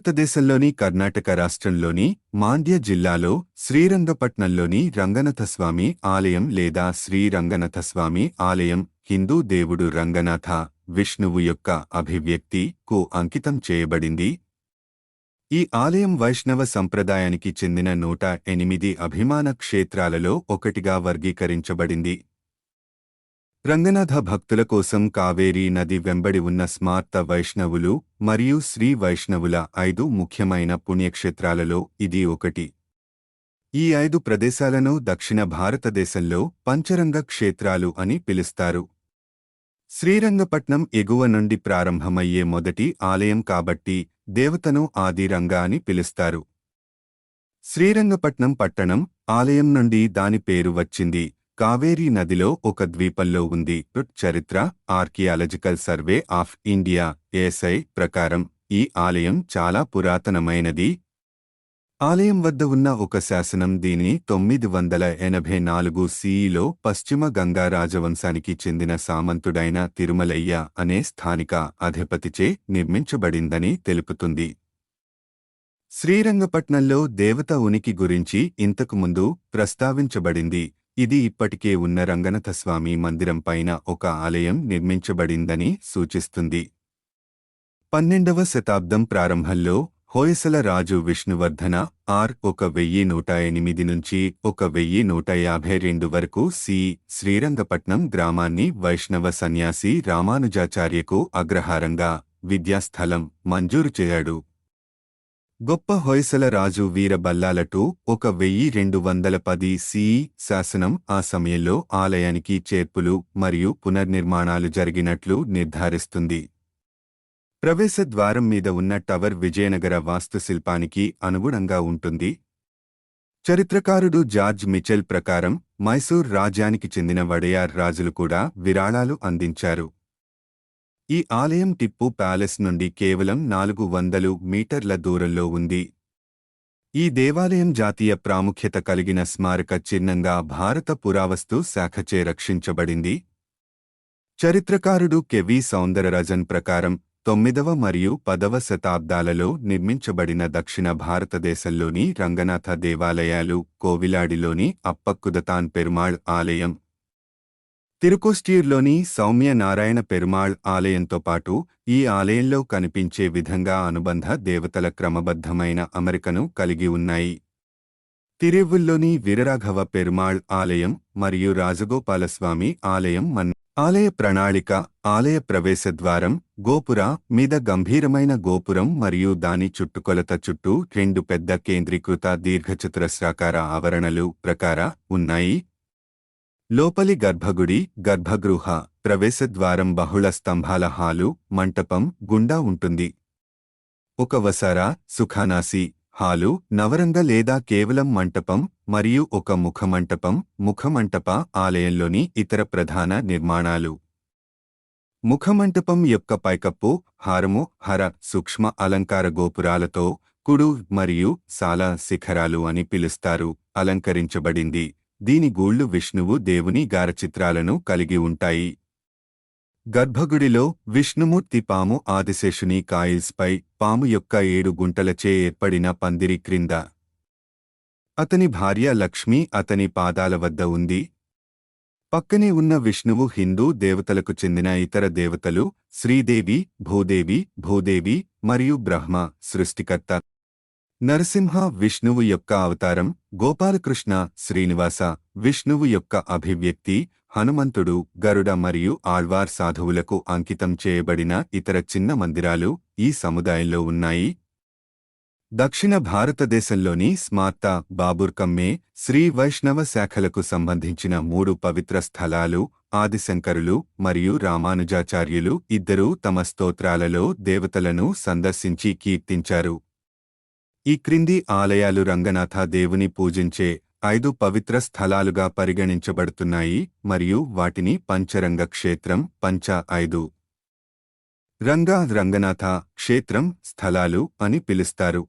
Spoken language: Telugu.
భారతదేశంలోని కర్ణాటక రాష్ట్రంలోని మాండ్య జిల్లాలో శ్రీరంగపట్నంలోని రంగనాథస్వామి ఆలయం లేదా శ్రీరంగనాథస్వామి ఆలయం హిందూ దేవుడు రంగనాథ, విష్ణువు యొక్క అభివ్యక్తి కు అంకితం చేయబడింది. ఈ ఆలయం వైష్ణవ సంప్రదాయానికి చెందిన 108 అభిమాన క్షేత్రాలలో ఒకటిగా వర్గీకరించబడింది. రంగనాథ భక్తుల కోసం కావేరీ నది వెంబడి ఉన్న స్మార్త వైష్ణవులు మరియు శ్రీ వైష్ణవుల 5 ముఖ్యమైన పుణ్యక్షేత్రాలలో ఇది ఒకటి. ఈ 5 ప్రదేశాలను దక్షిణ భారతదేశంలో పంచరంగ క్షేత్రాలు అని పిలుస్తారు. శ్రీరంగపట్నం ఎగువ నుండి ప్రారంభమయ్యే మొదటి ఆలయం కాబట్టి దేవతను ఆదిరంగ అని పిలుస్తారు. శ్రీరంగపట్నం పట్టణం ఆలయం నుండి దాని పేరు వచ్చింది. కావేరీ నదిలో ఒక ద్వీపంలో ఉంది. చరిత్ర archaeological survey of India ASI ప్రకారం ఈ ఆలయం చాలా పురాతనమైనది. ఆలయం వద్ద ఉన్న ఒక శాసనం దీనిని 984 సిఈలో పశ్చిమ గంగా రాజవంశానికి చెందిన సామంతుడైన తిరుమలయ్య అనే స్థానిక అధిపతిచే నిర్మించబడిందని తెలుపుతుంది. శ్రీరంగపట్నంలో దేవత ఉనికి గురించి ఇంతకుముందు ప్రస్తావించబడింది. ఇది ఇప్పటికే ఉన్న రంగనాథస్వామి మందిరం పైన ఒక ఆలయం నిర్మించబడిందని సూచిస్తుంది. 12వ శతాబ్దం ప్రారంభంలో హోయసల రాజు విష్ణువర్ధన ఆర్ 1108 నుంచి 1152 వరకు శ్రీరంగపట్నం గ్రామాన్ని వైష్ణవ సన్యాసి రామానుజాచార్యకు అగ్రహారంగా విద్యాస్థలం మంజూరు చేశాడు. గొప్ప హొయసల రాజు వీరబల్లాలటు 1210 సిఈ శాసనం ఆ సమయంలో ఆలయానికి చేర్పులు మరియు పునర్నిర్మాణాలు జరిగినట్లు నిర్ధారిస్తుంది. ప్రవేశ ద్వారం మీద ఉన్న టవర్ విజయనగర వాస్తుశిల్పానికి అనుగుణంగా ఉంటుంది. చరిత్రకారుడు జార్జ్ మిచెల్ ప్రకారం మైసూర్ రాజ్యానికి చెందిన వడయార్ రాజులు కూడా విరాళాలు అందించారు. ఈ ఆలయం టిప్పు ప్యాలెస్ నుండి కేవలం 400 మీటర్ల దూరంలో ఉంది. ఈ దేవాలయం జాతీయ ప్రాముఖ్యత కలిగిన స్మారక చిహ్నంగా భారత పురావస్తు శాఖచే రక్షించబడింది. చరిత్రకారుడు కెవి సౌందరరాజన్ ప్రకారం 9వ మరియు 10వ శతాబ్దాలలో నిర్మించబడిన దక్షిణ భారతదేశంలోని రంగనాథ దేవాలయాలు కోవిలాడిలోని అప్పక్కుదతాన్ పెరుమాళ్ ఆలయం, తిరుకోస్టియూర్లోని సౌమ్య నారాయణ పెరుమాళ్ ఆలయంతో పాటు ఈ ఆలయంలో కనిపించే విధంగా అనుబంధ దేవతల క్రమబద్ధమైన అమరికను కలిగి ఉన్నాయి. తిరువుల్లోని వీరరాఘవ పెరుమాళ్ ఆలయం మరియు రాజగోపాలస్వామి ఆలయం ఆలయ ప్రణాళిక, ఆలయ ప్రవేశద్వారం, గోపుర మీద గంభీరమైన గోపురం మరియు దాని చుట్టుకొలత చుట్టూ 2 పెద్ద కేంద్రీకృత దీర్ఘచతురస్రాకార ఆవరణలు ప్రకార ఉన్నాయి. లోపలి గర్భగుడి, గర్భగృహ, ప్రవేశద్వారం బహుళ స్తంభాల హాలు, మంటపం గుండా ఉంటుంది. ఒక వసార, సుఖానాసి హాలు, నవరంగ లేదా కేవలం మంటపం మరియు ఒక ముఖమంటపం, ముఖమంటప ఆలయంలోని ఇతర ప్రధాన నిర్మాణాలు. ముఖమంటపం యొక్క పైకప్పు హారము, హర సూక్ష్మ అలంకార గోపురాలతో కుడు మరియు సాల శిఖరాలు అని పిలుస్తారు అలంకరించబడింది. దీని గూళ్లు విష్ణువు దేవుని గారచిత్రాలను కలిగి ఉంటాయి. గర్భగుడిలో విష్ణుమూర్తి పాము ఆదిశేషుని కాయిల్స్పై పాము యొక్క 7 గుంటలచే ఏర్పడిన పందిరి క్రింద. అతని భార్య లక్ష్మి అతని పాదాల వద్ద ఉంది. పక్కనే ఉన్న విష్ణువు హిందూ దేవతలకు చెందిన ఇతర దేవతలు శ్రీదేవి, భూదేవి మరియు బ్రహ్మ సృష్టికర్త. నరసింహ విష్ణువు యొక్క అవతారం, గోపాలకృష్ణ శ్రీనివాస విష్ణువు యొక్క అభివ్యక్తి, హనుమంతుడు, గరుడ మరియు ఆళ్వార్ సాధువులకు అంకితం చేయబడిన ఇతర చిన్న మందిరాలు ఈ సముదాయంలో ఉన్నాయి. దక్షిణ భారతదేశంలోని స్మార్త, బాబుర్కమ్మే, శ్రీ వైష్ణవ శాఖలకు సంబంధించిన 3 పవిత్ర స్థలాలు ఆదిశంకరులు మరియు రామానుజాచార్యులు ఇద్దరూ తమ స్తోత్రాలలో దేవతలను సందర్శించి కీర్తించారు. ఈ క్రింది ఆలయాలు రంగనాథ దేవుని పూజించే 5 పవిత్ర స్థలాలుగా పరిగణించబడుతున్నాయి మరియు వాటిని పంచరంగ క్షేత్రం 5 రంగనాథ క్షేత్రం స్థలాలు అని పిలుస్తారు.